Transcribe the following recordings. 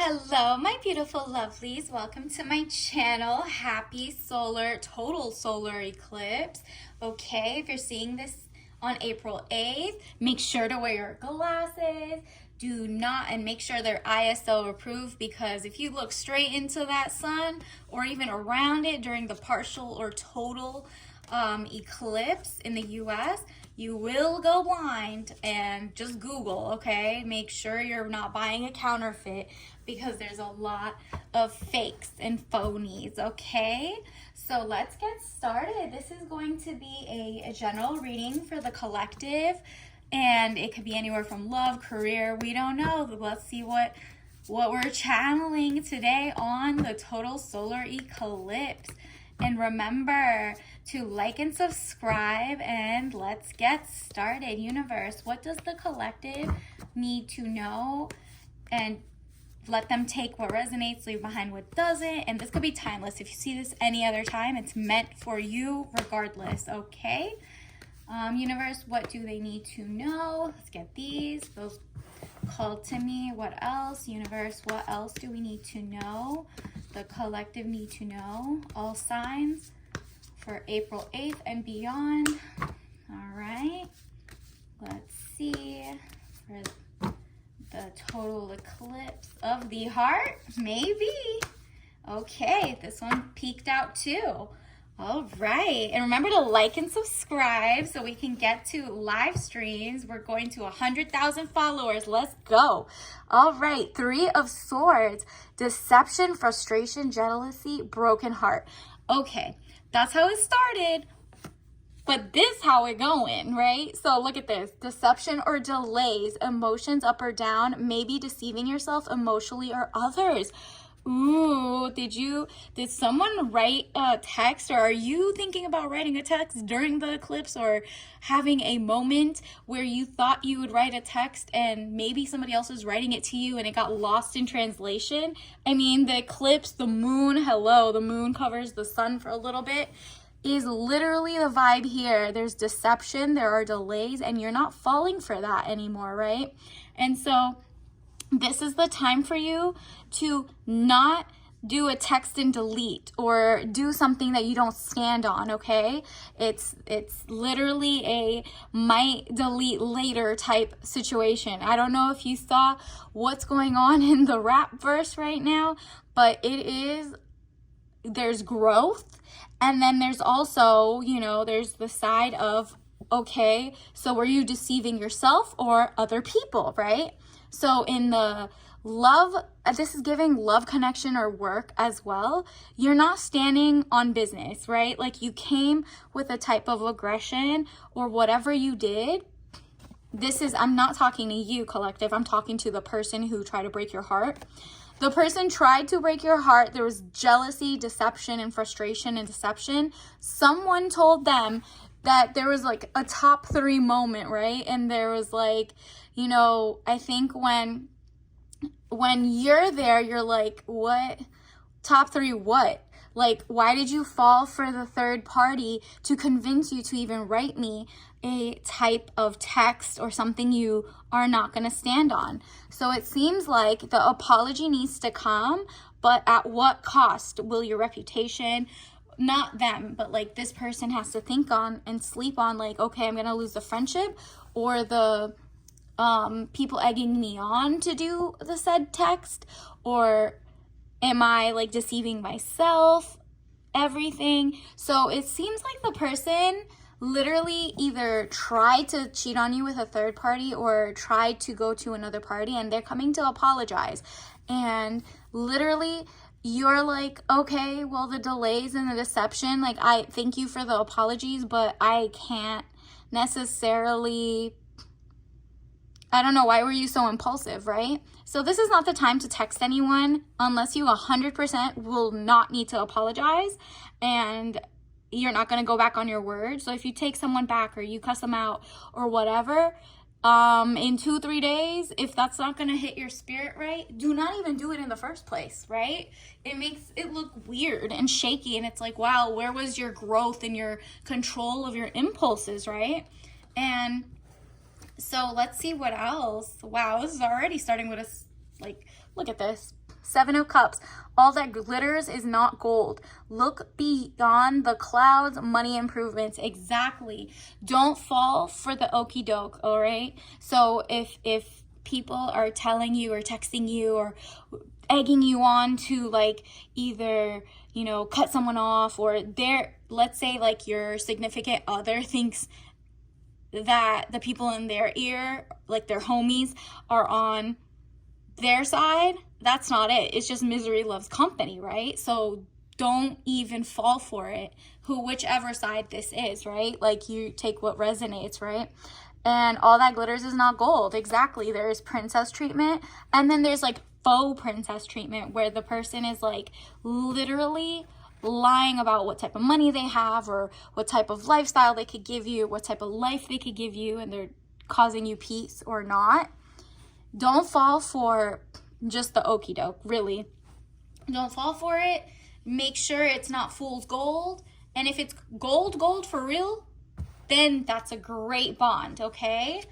Hello, my beautiful lovelies. Welcome to my channel. Happy total solar eclipse. Okay, if you're seeing this on April 8th, make sure to wear your glasses. And make sure they're ISO approved, because if you look straight into that sun or even around it during the partial or total eclipse in the US, you will go blind. And just Google, okay? Make sure you're not buying a counterfeit, because there's a lot of fakes and phonies, okay? So let's get started. This is going to be a general reading for the collective, and it could be anywhere from love, career, we don't know. Let's see what we're channeling today on the total solar eclipse. And remember to like and subscribe, and let's get started. Universe, what does the collective need to know? And let them take what resonates, leave behind what doesn't. And this could be timeless. If you see this any other time, it's meant for you regardless, okay? Universe, what do they need to know? Let's get these. Those called to me. What else? Universe, what else do we need to know? The collective need to know. All signs for April 8th and beyond. All right. Let's see. For the total eclipse of the heart, maybe. Okay, this one peeked out too. All right, and remember to like and subscribe so we can get to live streams. We're going to 100,000 followers. Let's go. All right, Three of Swords, deception, frustration, jealousy, broken heart. Okay, that's how it started. But this how it going, right? So look at this. Deception or delays, emotions up or down, maybe deceiving yourself emotionally or others. Ooh, did someone write a text, or are you thinking about writing a text during the eclipse, or having a moment where you thought you would write a text and maybe somebody else was writing it to you and it got lost in translation? I mean, the eclipse, the moon, the moon covers the sun for a little bit, is literally the vibe here. There's deception, there are delays, and you're not falling for that anymore, right? And so this is the time for you to not do a text and delete or do something that you don't stand on, okay? It's literally a might delete later type situation. I don't know if you saw what's going on in the rap verse right now, but there's growth, and then there's also, there's the side of, okay, so were you deceiving yourself or other people, right? So in the love, this is giving love connection or work as well. You're not standing on business, right? Like you came with a type of aggression or whatever you did. I'm not talking to you, collective. I'm talking to the person who tried to break your heart. The person tried to break your heart. There was jealousy, deception, and frustration and deception. Someone told them that there was like a top 3 moment, right? And there was like, I think when you're there, you're like, what? Top 3 what? Like, why did you fall for the third party to convince you to even write me a type of text or something you are not going to stand on? So it seems like the apology needs to come, but at what cost? Will your reputation, not them, but like this person has to think on and sleep on, like, okay, I'm going to lose the friendship or the people egging me on to do the said text, or am I like deceiving myself, everything. So it seems like the person literally either tried to cheat on you with a third party or tried to go to another party, and they're coming to apologize. And literally you're like, okay, well, the delays and the deception, like, I thank you for the apologies, but I can't necessarily, I don't know, why were you so impulsive, right? So this is not the time to text anyone unless you 100% will not need to apologize and you're not going to go back on your word. So if you take someone back or you cuss them out or whatever, in 2-3 days, if that's not going to hit your spirit right, do not even do it in the first place, right? It makes it look weird and shaky, and it's like, wow, where was your growth and your control of your impulses, right? And so let's see what else. Wow, this is already starting with look at this. Seven of Cups. All that glitters is not gold. Look beyond the clouds. Money improvements. Exactly. Don't fall for the okie doke, all right? So if people are telling you or texting you or egging you on to like either, you know, cut someone off, or let's say like your significant other thinks that the people in their ear, like their homies, are on their side, that's not it. It's just misery loves company, right? So don't even fall for it, whichever side this is, right? Like you take what resonates, right? And all that glitters is not gold. Exactly. There's princess treatment, and then there's like faux princess treatment where the person is like literally lying about what type of money they have or what type of lifestyle they could give you, what type of life they could give you, and they're causing you peace or not. Don't fall for just the okie doke, really. Don't fall for it. Make sure it's not fool's gold. And if it's gold for real, then that's a great bond, okay?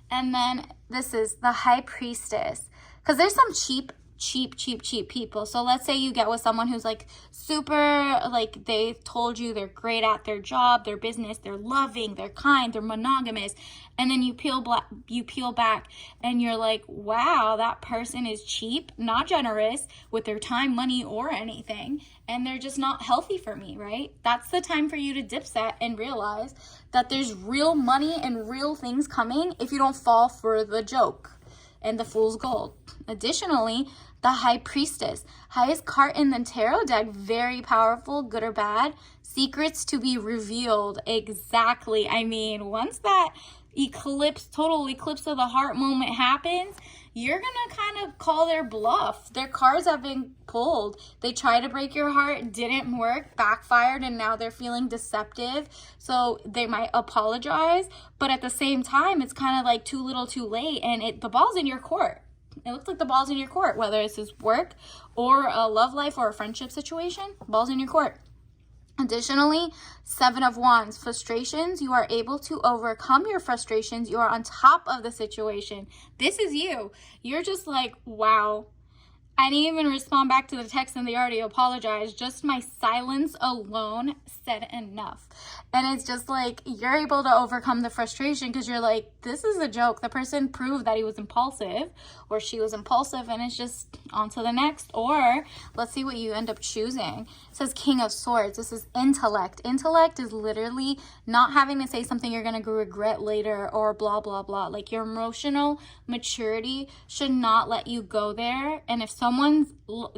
And then this is the High Priestess. Because there's some cheap people. So let's say you get with someone who's like super, like they told you they're great at their job, their business, they're loving, they're kind, they're monogamous, and then you peel back and you're like, wow, that person is cheap, not generous with their time, money, or anything, and they're just not healthy for me, right? That's the time for you to dipset and realize that there's real money and real things coming if you don't fall for the joke and the fool's gold. Additionally, the High Priestess, highest card in the tarot deck, very powerful, good or bad, secrets to be revealed. Exactly. I mean, once that total eclipse of the heart moment happens, you're gonna kind of call their bluff. Their cards have been pulled. They tried to break your heart, didn't work, backfired, and now they're feeling deceptive. So they might apologize, but at the same time, it's kind of like too little too late, and the ball's in your court. It looks like the ball's in your court, whether it's this work or a love life or a friendship situation, ball's in your court. Additionally, Seven of Wands, frustrations. You are able to overcome your frustrations. You are on top of the situation. This is you. You're just like, wow. I didn't even respond back to the text and they already apologized. Just my silence alone said enough. And it's just like, you're able to overcome the frustration because you're like, this is a joke. The person proved that he was impulsive or she was impulsive, and it's just on to the next. Or let's see what you end up choosing. It says King of Swords. This is intellect. Intellect is literally not having to say something you're going to regret later or blah, blah, blah. Like your emotional maturity should not let you go there. And if someone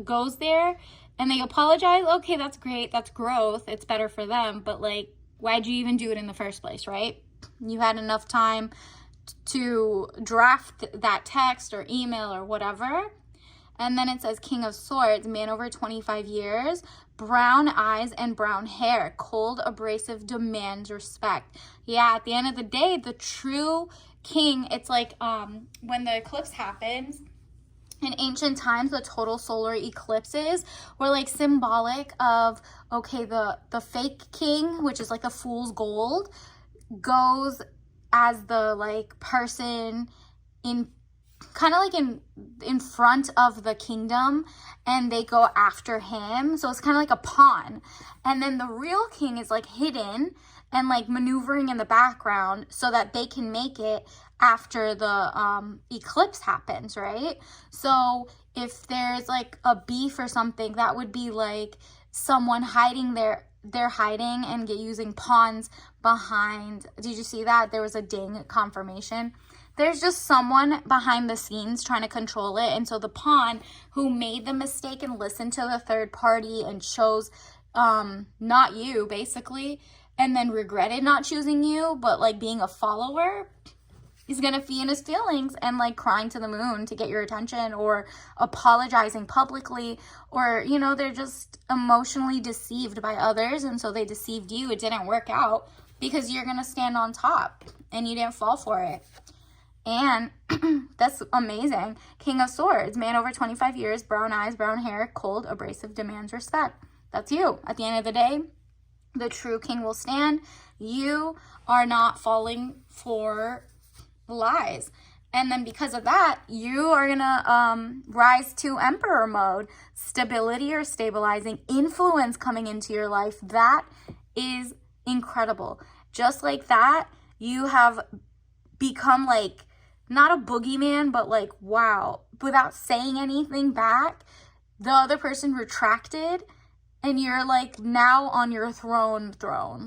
goes there and they apologize, okay, that's great. That's growth. It's better for them. But like, why'd you even do it in the first place, right? You had enough time to draft that text or email or whatever. And then it says King of Swords, man over 25 years, brown eyes and brown hair, cold, abrasive, demands respect. Yeah, at the end of the day, the true king, it's like when the eclipse happens, in ancient times, the total solar eclipses were like symbolic of, okay, the fake king, which is like the fool's gold, goes as the like person in kind of like in front of the kingdom, and they go after him. So it's kind of like a pawn. And then the real king is like hidden and like maneuvering in the background so that they can make it after the eclipse happens, right? So if there's like a beef or something, that would be like someone hiding they're hiding and using pawns behind. Did you see that? There was a ding confirmation. There's just someone behind the scenes trying to control it. And so the pawn who made the mistake and listened to the third party and chose not you, basically, and then regretted not choosing you, but like being a follower, is going to be in his feelings and like crying to the moon to get your attention, or apologizing publicly, or, you know, they're just emotionally deceived by others. And so they deceived you. It didn't work out because you're going to stand on top and you didn't fall for it. And that's amazing. King of Swords, man over 25 years, brown eyes, brown hair, cold, abrasive, demands respect. That's you. At the end of the day, the true king will stand. You are not falling for lies. And then because of that, you are going to rise to emperor mode, stability or stabilizing, influence coming into your life. That is incredible. Just like that, you have become like, not a boogeyman, but like, wow, without saying anything back, the other person retracted, and you're like now on your throne.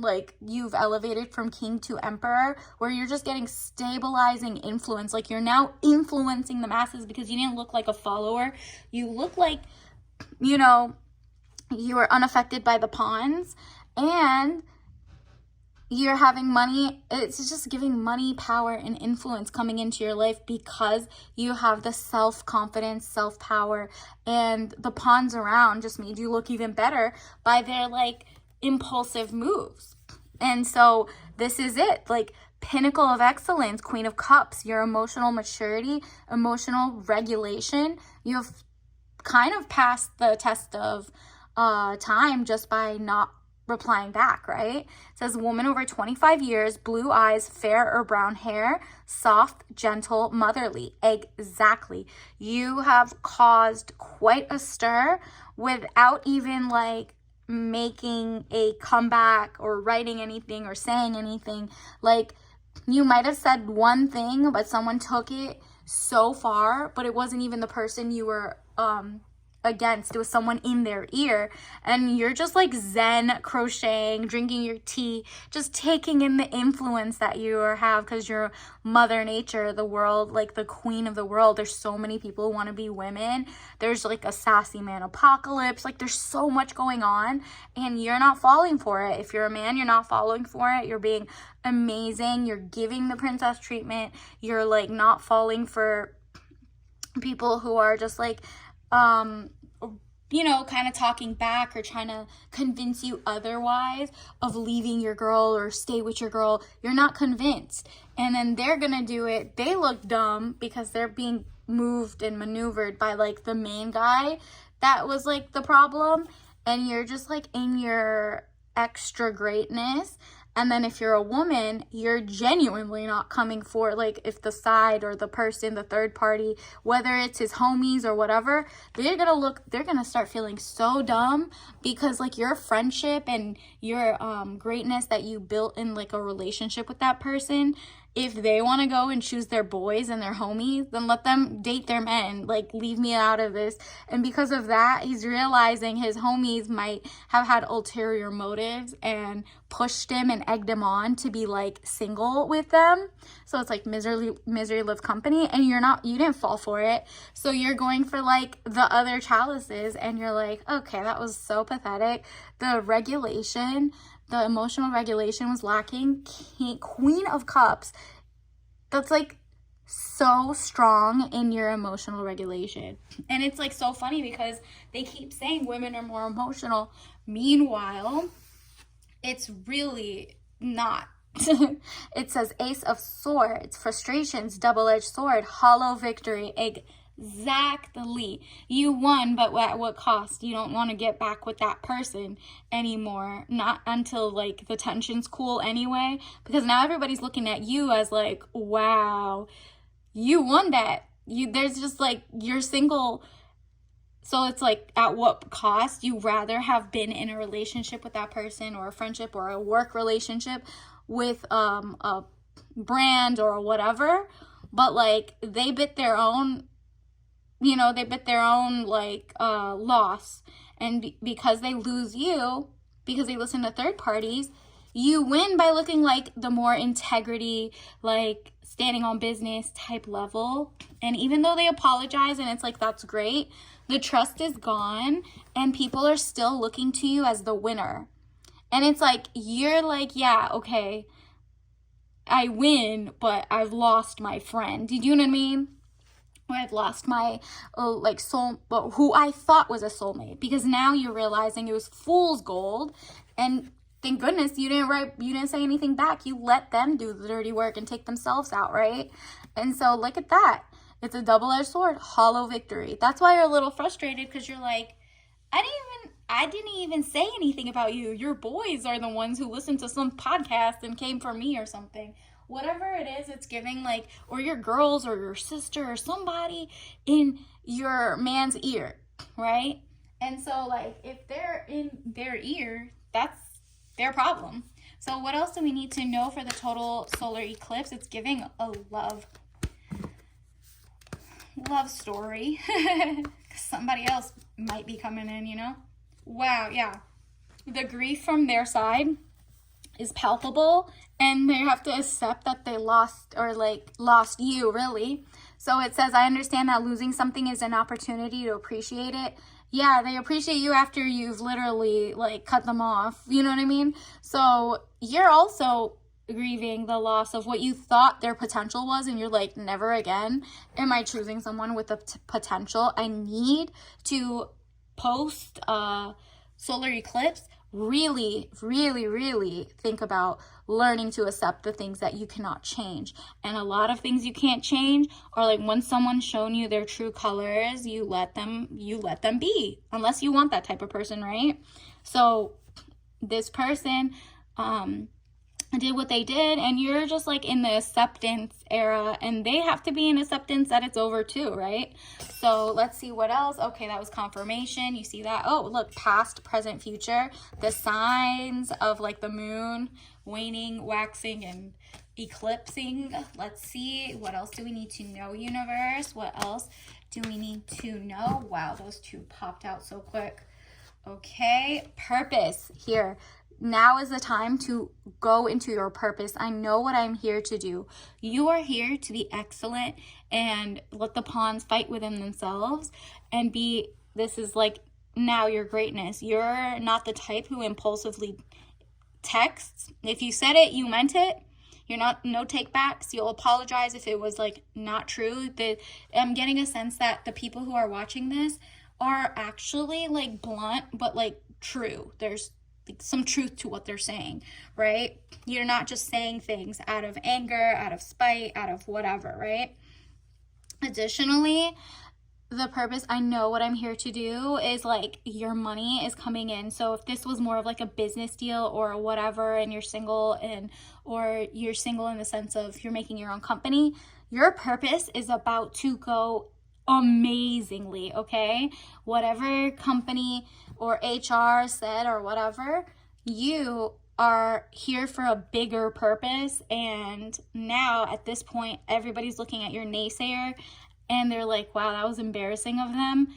Like you've elevated from king to emperor, where you're just getting stabilizing influence. Like you're now influencing the masses because you didn't look like a follower. You look like, you were unaffected by the pawns, and you're having money. It's just giving money, power, and influence coming into your life because you have the self-confidence, self-power, and the pawns around just made you look even better by their like impulsive moves. And so this is it, like pinnacle of excellence, Queen of Cups, your emotional maturity, emotional regulation. You've kind of passed the test of time just by not replying back, right? It says woman over 25 years, blue eyes, fair or brown hair, soft, gentle, motherly. Exactly. You have caused quite a stir without even like making a comeback or writing anything or saying anything. Like you might have said one thing, but someone took it so far, but it wasn't even the person you were against. It was someone in their ear, and you're just like zen crocheting, drinking your tea, just taking in the influence that you have because you're mother nature, the world, like the queen of the world. There's so many people who want to be women. There's like a sassy man apocalypse. Like there's so much going on, and you're not falling for it. If you're a man, you're not falling for it. You're being amazing. You're giving the princess treatment. You're like not falling for people who are just like kind of talking back or trying to convince you otherwise of leaving your girl or stay with your girl. You're not convinced. And then they're going to do it. They look dumb because they're being moved and maneuvered by like the main guy that was like the problem. And you're just like in your extra greatness. And then if you're a woman, you're genuinely not coming for, like, if the side or the person, the third party, whether it's his homies or whatever, they're going to start feeling so dumb because, like, your friendship and your greatness that you built in, like, a relationship with that person, if they want to go and choose their boys and their homies, then let them date their men. Like, leave me out of this. And because of that, he's realizing his homies might have had ulterior motives and pushed him and egged him on to be, like, single with them. So it's like misery loves company, and you didn't fall for it. So you're going for, like, the other chalices, and you're like, okay, that was so pathetic. The emotional regulation was lacking. Queen of Cups, that's like so strong in your emotional regulation. And it's like so funny because they keep saying women are more emotional. Meanwhile, it's really not. It says Ace of Swords, frustrations, double-edged sword, hollow victory. Exactly. You won, but at what cost? You don't want to get back with that person anymore. Not until, like, the tension's cool anyway. Because now everybody's looking at you as, like, wow, you won that. There's just, like, you're single. So it's, like, at what cost? You rather have been in a relationship with that person or a friendship or a work relationship with a brand or whatever. But, like, they bit their own like loss, and because they lose you, because they listen to third parties, you win by looking like the more integrity, like standing on business type level. And even though they apologize and it's like, that's great, the trust is gone and people are still looking to you as the winner. And it's like, you're like, yeah, okay, I win, but I've lost my friend. Do you know what I mean? Or I've lost my soul, who I thought was a soulmate, because now you're realizing it was fool's gold, and thank goodness you didn't say anything back. You let them do the dirty work and take themselves out, right? And so look at that. It's a double-edged sword, hollow victory. That's why you're a little frustrated, because you're like, I didn't even say anything about you. Your boys are the ones who listened to some podcast and came for me or something. whatever it is, it's giving like, or your girls or your sister or somebody in your man's ear, right? And so like if they're in their ear, that's their problem. So what else do we need to know for the total solar eclipse? It's giving a love story. Somebody else might be coming in, you know? Wow, yeah. The grief from their side is palpable, and they have to accept that they lost, or like lost you, really. So it says, I understand that losing something is an opportunity to appreciate it. Yeah, they appreciate you after you've literally like cut them off. You know what I mean? So you're also grieving the loss of what you thought their potential was, and you're like, never again am I choosing someone with the potential. I need to post solar eclipse. Really, really, really think about learning to accept the things that you cannot change. And a lot of things you can't change are like when someone's shown you their true colors, you let them be, unless you want that type of person, right? So this person did what they did, and you're just like in the acceptance era, and they have to be in acceptance that it's over too, right? So let's see what else. Okay, that was confirmation. You see that? Oh, look, past, present, future. The signs of like the moon waning, waxing, and eclipsing. Let's see. What else do we need to know, universe? What else do we need to know? Wow, those two popped out so quick. Okay, purpose here. Now is the time to go into your purpose. I know what I'm here to do. You are here to be excellent and let the pawns fight within themselves and be, this is like now your greatness. You're not the type who impulsively texts. If you said it, you meant it. You're not, no take backs. You'll apologize if it was like not true. I'm getting a sense that the people who are watching this are actually like blunt, but like true. There's some truth to what they're saying, right? You're not just saying things out of anger, out of spite, out of whatever, right? Additionally, the purpose, I know what I'm here to do, is like your money is coming in. So if this was more of like a business deal or whatever, and you're single, or you're single in the sense of you're making your own company, your purpose is about to go amazingly, okay? Whatever company or HR said or whatever, you are here for a bigger purpose. And now at this point, everybody's looking at your naysayer and they're like, wow, that was embarrassing of them.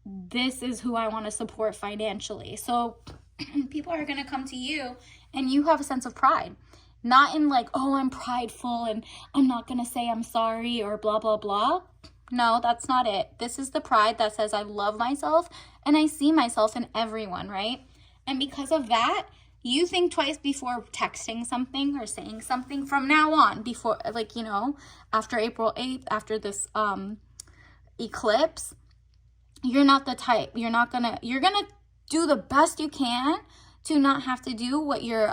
This is who I want to support financially. So people are going to come to you, and you have a sense of pride. Not in like, oh, I'm prideful and I'm not going to say I'm sorry or blah, blah, blah. No, that's not it. This is the pride that says I love myself and I see myself in everyone, right? And because of that, you think twice before texting something or saying something from now on, before, like, you know, after April 8th, after this eclipse. You're not the type. You're gonna do the best you can to not have to do what your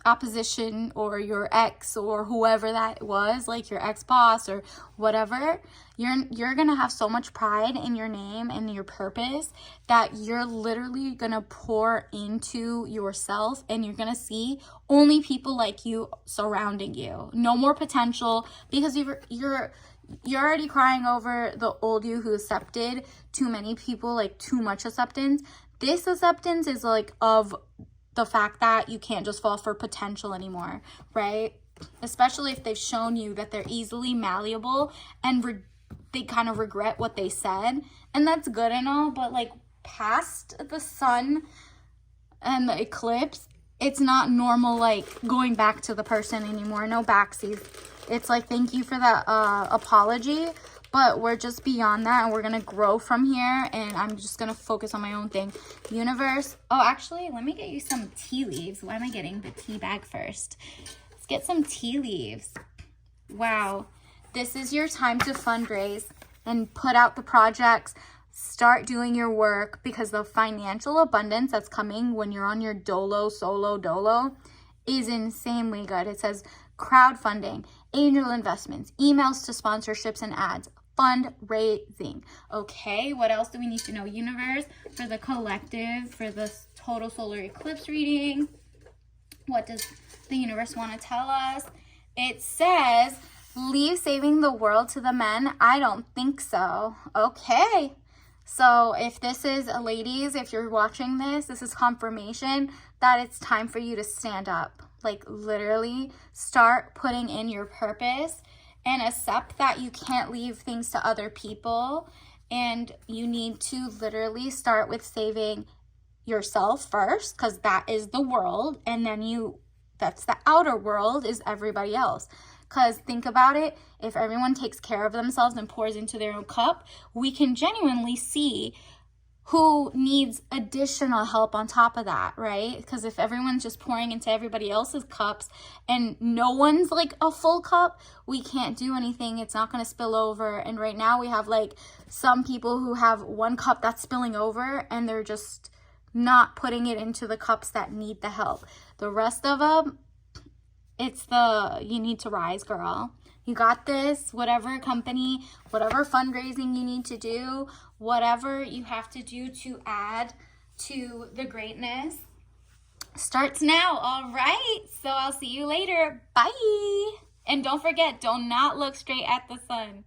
opposition or your ex or whoever that was, like your ex-boss or whatever. You're gonna have so much pride in your name and your purpose that you're literally gonna pour into yourself, and you're gonna see only people like you surrounding you. No more potential, because you're already crying over the old you who accepted too many people, like too much acceptance. This acceptance is like of the fact that you can't just fall for potential anymore, right? Especially if they've shown you that they're easily malleable and they kind of regret what they said. And that's good and all, but like past the sun and the eclipse, it's not normal like going back to the person anymore. No backsies. It's like, thank you for that apology, but we're just beyond that, and we're going to grow from here, and I'm just going to focus on my own thing. Universe. Oh, actually, let me get you some tea leaves. Why am I getting the tea bag first? Let's get some tea leaves. Wow. This is your time to fundraise and put out the projects. Start doing your work, because the financial abundance that's coming when you're on your solo is insanely good. It says crowdfunding, angel investments, emails to sponsorships and ads, fundraising. Okay, what else do we need to know, universe, for the collective, for the total solar eclipse reading? What does the universe want to tell us? It says, leave saving the world to the men. I don't think so. Okay. So if this is, ladies, if you're watching this, this is confirmation that it's time for you to stand up. Like literally start putting in your purpose and accept that you can't leave things to other people. And you need to literally start with saving yourself first, because that is the world. And then that's the outer world, is everybody else. Because think about it, if everyone takes care of themselves and pours into their own cup, we can genuinely see who needs additional help on top of that, right? Because if everyone's just pouring into everybody else's cups and no one's like a full cup, we can't do anything. It's not going to spill over. And right now we have like some people who have one cup that's spilling over and they're just not putting it into the cups that need the help. The rest of them, you need to rise, girl. You got this. Whatever company, whatever fundraising you need to do, whatever you have to do to add to the greatness starts now. All right. So I'll see you later. Bye. And don't forget, do not look straight at the sun.